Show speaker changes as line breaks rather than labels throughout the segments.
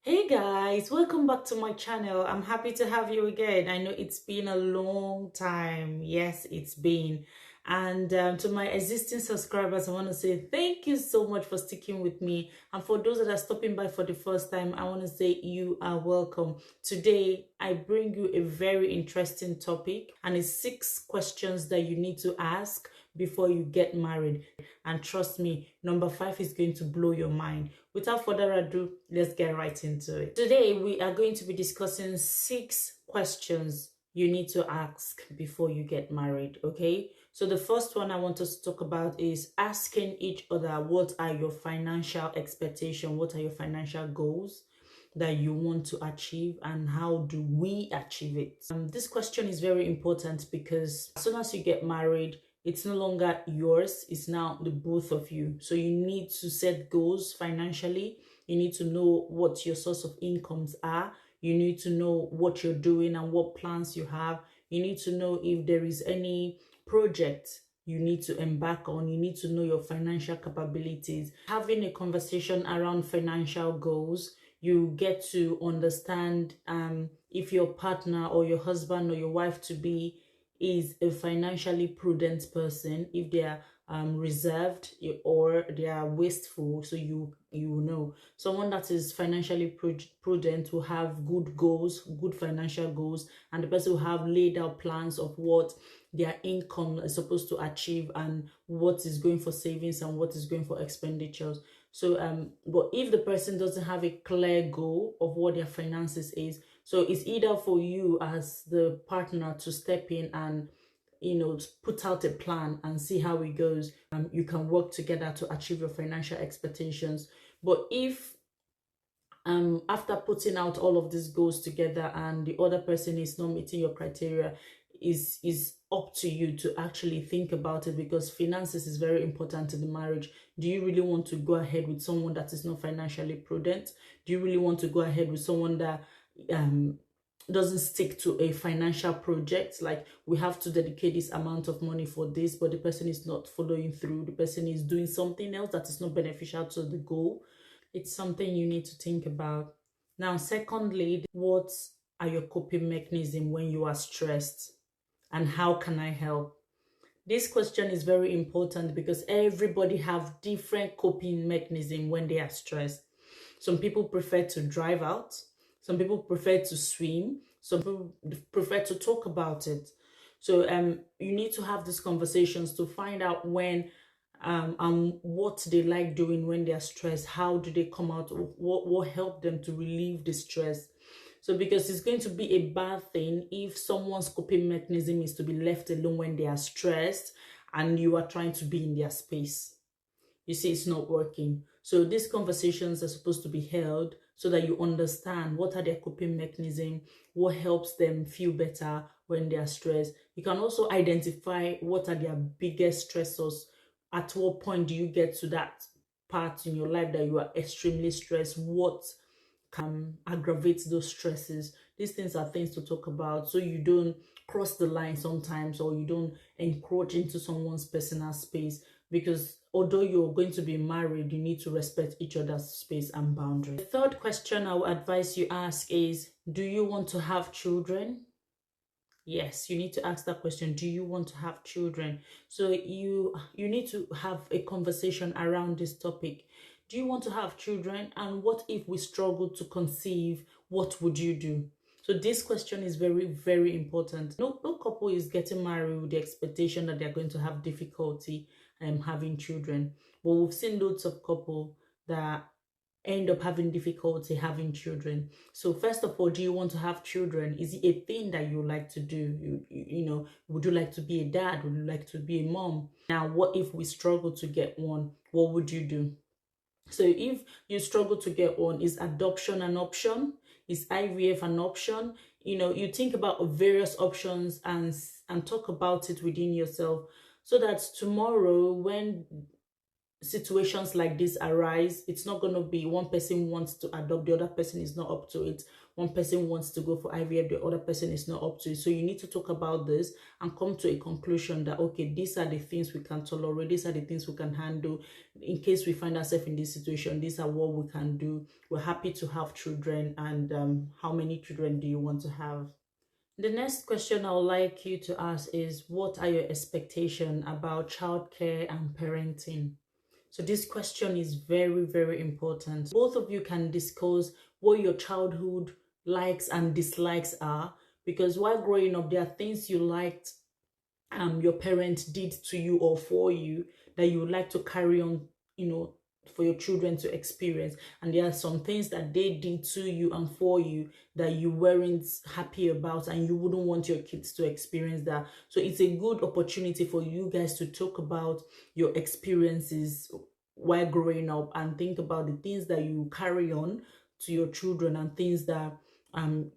Hey guys, welcome back to my channel. I'm happy to have you again. I know it's been a long time. Yes, it's been. And to my existing subscribers, I want to say thank you so much for sticking with me. And for those that are stopping by for the first time, I want to say you are welcome. Today, I bring you a very interesting topic, and it's 6 questions that you need to ask before you get married. And trust me, number 5 is going to blow your mind. Without further ado, let's get right into it. Today, we are going to be discussing 6 questions you need to ask before you get married, okay? So the first one I want us to talk about is asking each other, what are your financial expectations? What are your financial goals that you want to achieve, and how do we achieve it? This question is very important because as soon as you get married, it's no longer yours, it's now the both of you. So you need to set goals financially. You need to know what your source of incomes are. You need to know what you're doing and what plans you have. You need to know if there is any project you need to embark on. You need to know your financial capabilities. Having a conversation around financial goals, you get to understand if your partner or your husband or your wife to be is a financially prudent person, if they are reserved or they are wasteful. So you know someone that is financially prudent will have good goals, good financial goals, and the person will have laid out plans of what their income is supposed to achieve and what is going for savings and what is going for expenditures. So but if the person doesn't have a clear goal of what their finances is, so it's either for you as the partner to step in and put out a plan and see how it goes. You can work together to achieve your financial expectations. But if after putting out all of these goals together and the other person is not meeting your criteria, is up to you to actually think about it, because finances is very important in the marriage. Do you really want to go ahead with someone that is not financially prudent? Do you really want to go ahead with someone that doesn't stick to a financial project, like we have to dedicate this amount of money for this, but the person is not following through, the person is doing something else that is not beneficial to the goal? It's something you need to think about. Now, secondly, what are your coping mechanisms when you are stressed, and how can I help? This question is very important because everybody have different coping mechanism when they are stressed. Some people prefer to drive out, some people prefer to swim, some people prefer to talk about it. So you need to have these conversations to find out when what they like doing when they're stressed. How do they come out? What help them to relieve the stress? So because it's going to be a bad thing if someone's coping mechanism is to be left alone when they are stressed and you are trying to be in their space. You see, it's not working. So these conversations are supposed to be held so that you understand what are their coping mechanism, what helps them feel better when they are stressed. You can also identify what are their biggest stressors. At what point do you get to that part in your life that you are extremely stressed? What can aggravate those stresses? These things are things to talk about so you don't cross the line sometimes, or you don't encroach into someone's personal space, because although you're going to be married, you need to respect each other's space and boundaries. The third question I would advise you ask is, do you want to have children? Yes, you need to ask that question. Do you want to have children? So you need to have a conversation around this topic. Do you want to have children? And what if we struggle to conceive? What would you do? So this question is very, very important. No couple is getting married with the expectation that they're going to have difficulty having children. But we've seen loads of couple that end up having difficulty having children. So first of all, do you want to have children? Is it a thing that you like to do? Would you like to be a dad? Would you like to be a mom? Now, what if we struggle to get one? What would you do? So if you struggle to get one, is adoption an option? Is IVF an option? You think about various options and talk about it within yourself, so that tomorrow when situations like this arise, it's not going to be one person wants to adopt, the other person is not up to it. One person wants to go for IVF, the other person is not up to it. So you need to talk about this and come to a conclusion that, okay, these are the things we can tolerate, these are the things we can handle. In case we find ourselves in this situation, these are what we can do. We're happy to have children. And how many children do you want to have? The next question I would like you to ask is, what are your expectations about childcare and parenting? So this question is very, very important. Both of you can discuss what your childhood likes and dislikes are, because while growing up, there are things you liked your parents did to you or for you that you would like to carry on, for your children to experience. And there are some things that they did to you and for you that you weren't happy about, and you wouldn't want your kids to experience that. So it's a good opportunity for you guys to talk about your experiences while growing up, and think about the things that you carry on to your children and things that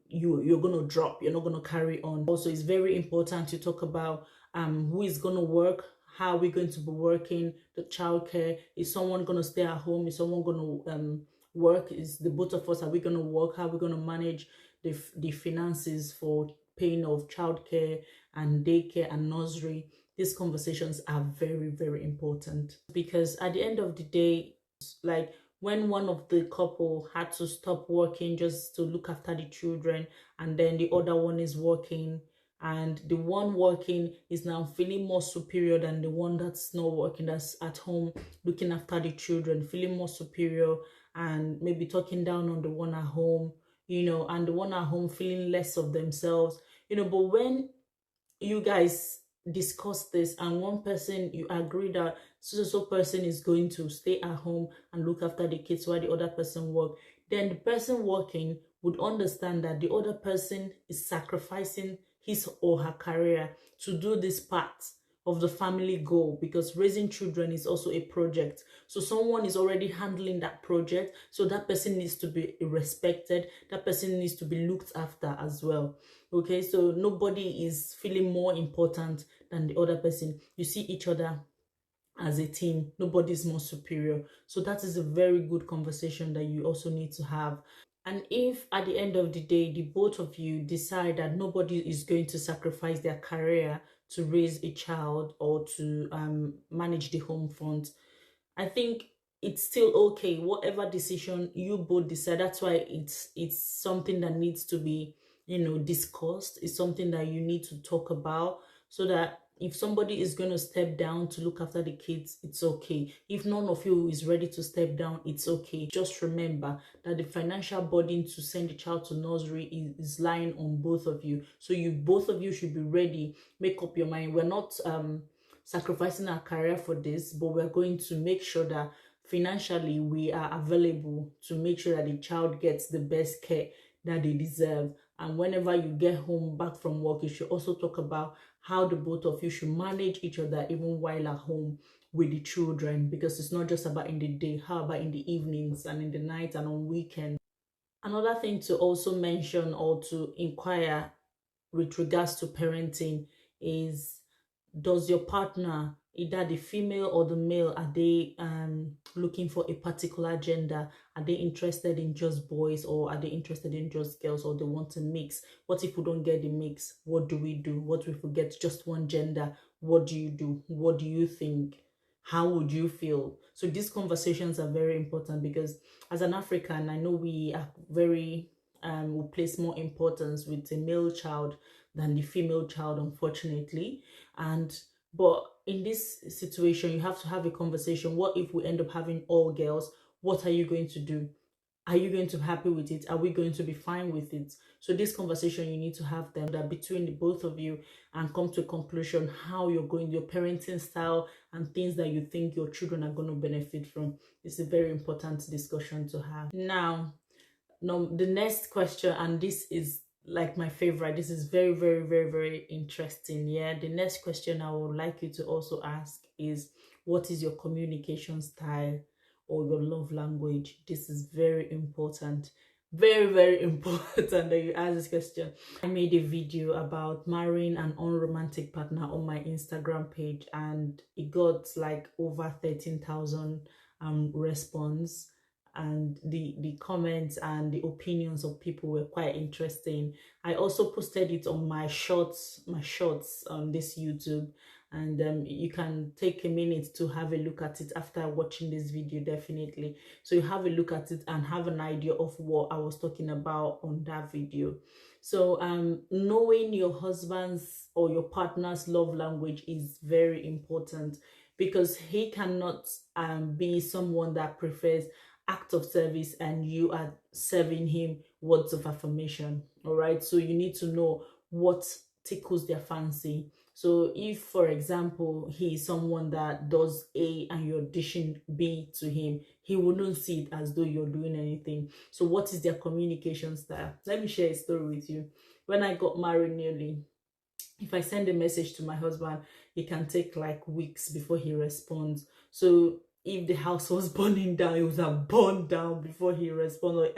you're gonna drop, you're not gonna carry on. Also, it's very important to talk about who is gonna work, how are we going to be working, the childcare. Is someone gonna stay at home? Is someone gonna work? Is the both of us, are we gonna work? How are we gonna manage the finances for paying of childcare and daycare and nursery? These conversations are very, very important, because at the end of the day, like when one of the couple had to stop working just to look after the children, and then the other one is working, and the one working is now feeling more superior than the one that's not working, that's at home looking after the children, feeling more superior, and maybe talking down on the one at home, and the one at home feeling less of themselves, but when you guys discuss this and one person, you agree that so person is going to stay at home and look after the kids while the other person work, then the person working would understand that the other person is sacrificing his or her career to do this part of the family goal, because raising children is also a project. So someone is already handling that project, so that person needs to be respected, that person needs to be looked after as well. Okay, so nobody is feeling more important than the other person. You see each other as a team. Nobody is more superior. So that is a very good conversation that you also need to have. And if at the end of the day, the both of you decide that nobody is going to sacrifice their career to raise a child or to manage the home front, I think it's still okay. Whatever decision you both decide, that's why it's something that needs to be, discussed. It's something that you need to talk about, so that if somebody is going to step down to look after the kids, it's okay. If none of you is ready to step down, it's okay. Just remember that the financial burden to send the child to nursery is lying on both of you. So both of you should be ready. Make up your mind. We're not sacrificing our career for this, but we're going to make sure that financially we are available to make sure that the child gets the best care that they deserve. And whenever you get home back from work, you should also talk about how the both of you should manage each other even while at home with the children, because it's not just about in the day. How about in the evenings and in the night and on weekends? Another thing to also mention or to inquire with regards to parenting is, does your partner, either the female or the male, are they looking for a particular gender? Are they interested in just boys, or are they interested in just girls, or they want a mix? What if we don't get the mix? What do we do? What if we get just one gender? What do you do? What do you think? How would you feel? So these conversations are very important, because as an African, I know we are very we place more importance with a male child than the female child, unfortunately. But in this situation, you have to have a conversation. What if we end up having all girls? What are you going to do? Are you going to be happy with it? Are we going to be fine with it? So this conversation, you need to have them that between the both of you, and come to a conclusion how you're going, your parenting style, and things that you think your children are going to benefit from. It's a very important discussion to have. Now, the next question, and this is like my favorite. This is very, very, very, very interesting. Yeah, the next question I would like you to also ask is, what is your communication style or your love language? This is very important. Very, very important that you ask this question. I made a video about marrying an unromantic partner on my Instagram page, and it got like over 13,000 response, and the comments and the opinions of people were quite interesting. I also posted it on my shorts on this YouTube, and you can take a minute to have a look at it after watching this video, definitely. So you have a look at it and have an idea of what I was talking about on that video. So knowing your husband's or your partner's love language is very important, because he cannot be someone that prefers act of service and you are serving him words of affirmation. All right, so you need to know what tickles their fancy. So if, for example, he is someone that does A and you're dishing B to him, he wouldn't see it as though you're doing anything. So what is their communication style? Let me share a story with you. When I got married newly, if I send a message to my husband, it can take like weeks before he responds. So if the house was burning down, it was have burned down before he responds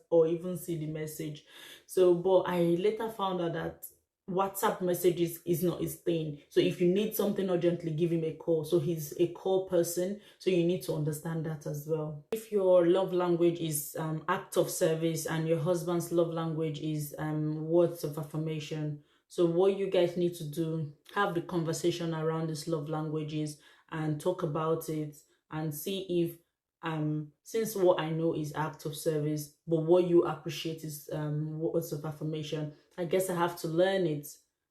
or even see the message. So, but I later found out that WhatsApp messages is not his thing. So if you need something urgently, give him a call. So he's a call person. So you need to understand that as well. If your love language is act of service and your husband's love language is words of affirmation, so what you guys need to do, have the conversation around these love languages and talk about it and see if since what I know is act of service, but what you appreciate is words of affirmation, I guess I have to learn it.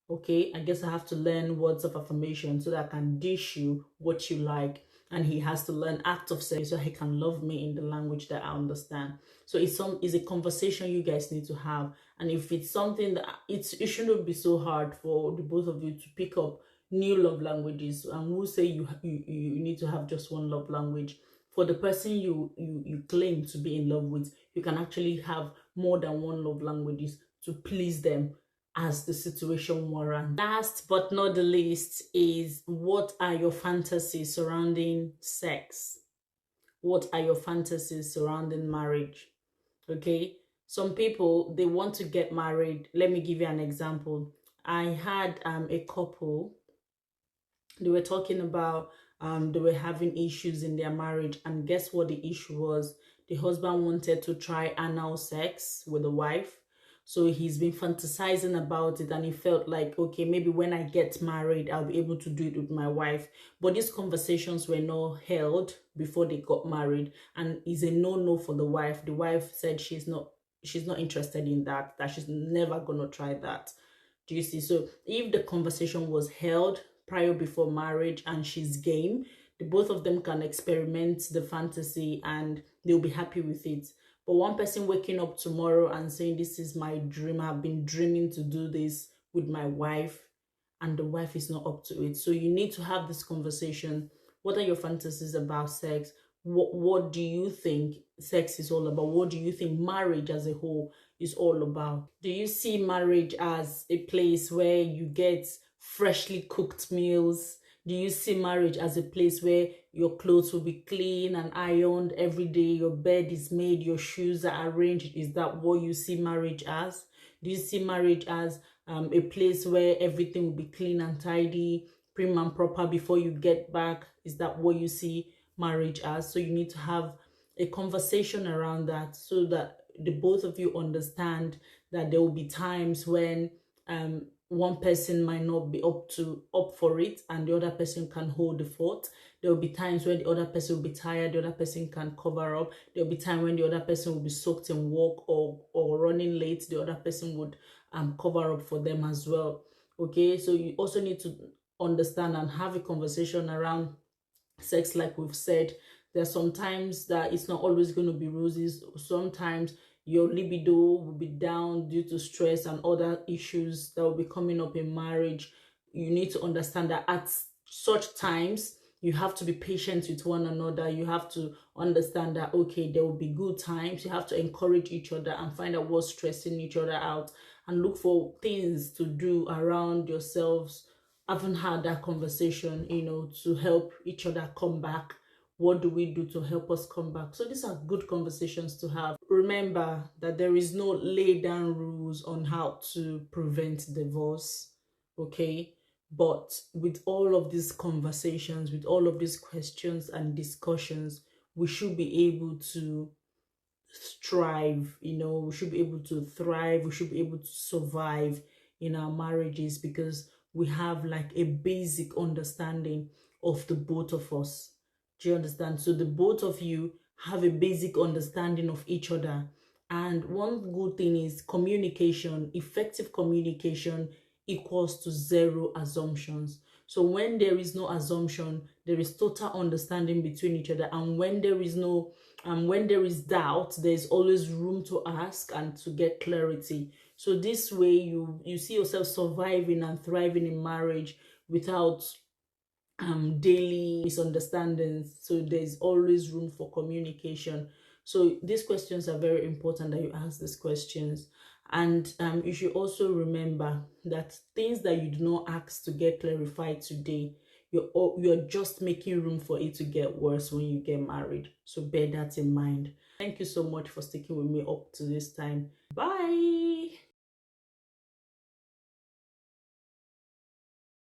Okay, I guess I have to learn words of affirmation so that I can dish you what you like, and he has to learn act of service so he can love me in the language that I understand. So it's a conversation you guys need to have, and if it's something that it shouldn't be so hard for the both of you to pick up new love languages. And we'll say you need to have just one love language. For the person you claim to be in love with, you can actually have more than one love languages to please them as the situation warrants. Last but not the least is, what are your fantasies surrounding sex? What are your fantasies surrounding marriage? Okay, some people, they want to get married. Let me give you an example. I had a couple, they were talking about they were having issues in their marriage, and guess what the issue was? The husband wanted to try anal sex with the wife, so he's been fantasizing about it, and he felt like, okay, maybe when I get married I'll be able to do it with my wife. But these conversations were not held before they got married, and it's a no for the wife. The wife said she's not interested in that she's never gonna try that. Do you see? So if the conversation was held prior before marriage and she's game, the both of them can experiment the fantasy and they'll be happy with it. But one person waking up tomorrow and saying, this is my dream, I've been dreaming to do this with my wife, and the wife is not up to it. So you need to have this conversation. What are your fantasies about sex? What do you think sex is all about? What do you think marriage as a whole is all about? Do you see marriage as a place where you get freshly cooked meals? Do you see marriage as a place where your clothes will be clean and ironed every day, your bed is made, your shoes are arranged? Is that what you see marriage as? Do you see marriage as a place where everything will be clean and tidy, prim and proper before you get back? Is that what you see marriage as? So you need to have a conversation around that so that the both of you understand that there will be times when one person might not be up for it and the other person can hold the fort. There will be times when the other person will be tired, the other person can cover up. There will be time when the other person will be soaked in work or running late, the other person would cover up for them as well. Okay, so you also need to understand and have a conversation around sex. Like we've said, there's sometimes that it's not always going to be roses. Sometimes your libido will be down due to stress and other issues that will be coming up in marriage. You need to understand that at such times you have to be patient with one another. You have to understand that, okay, there will be good times. You have to encourage each other and find out what's stressing each other out and look for things to do around yourselves. Haven't had that conversation, to help each other come back What do we do to help us come back? So these are good conversations to have. Remember that there is no lay down rules on how to prevent divorce, okay? But with all of these conversations, with all of these questions and discussions, we should be able to strive, we should be able to thrive, we should be able to survive in our marriages because we have like a basic understanding of the both of us. Do you understand? So the both of you have a basic understanding of each other. And one good thing is communication. Effective communication equals to zero assumptions. So when there is no assumption, there is total understanding between each other. And when there is no when there is doubt, there's always room to ask and to get clarity. So this way you see yourself surviving and thriving in marriage without daily misunderstandings. So there's always room for communication. So these questions are very important that you ask these questions. And you should also remember that things that you do not ask to get clarified today, you're just making room for it to get worse when you get married. So bear that in mind. Thank you so much for sticking with me up to this time. Bye.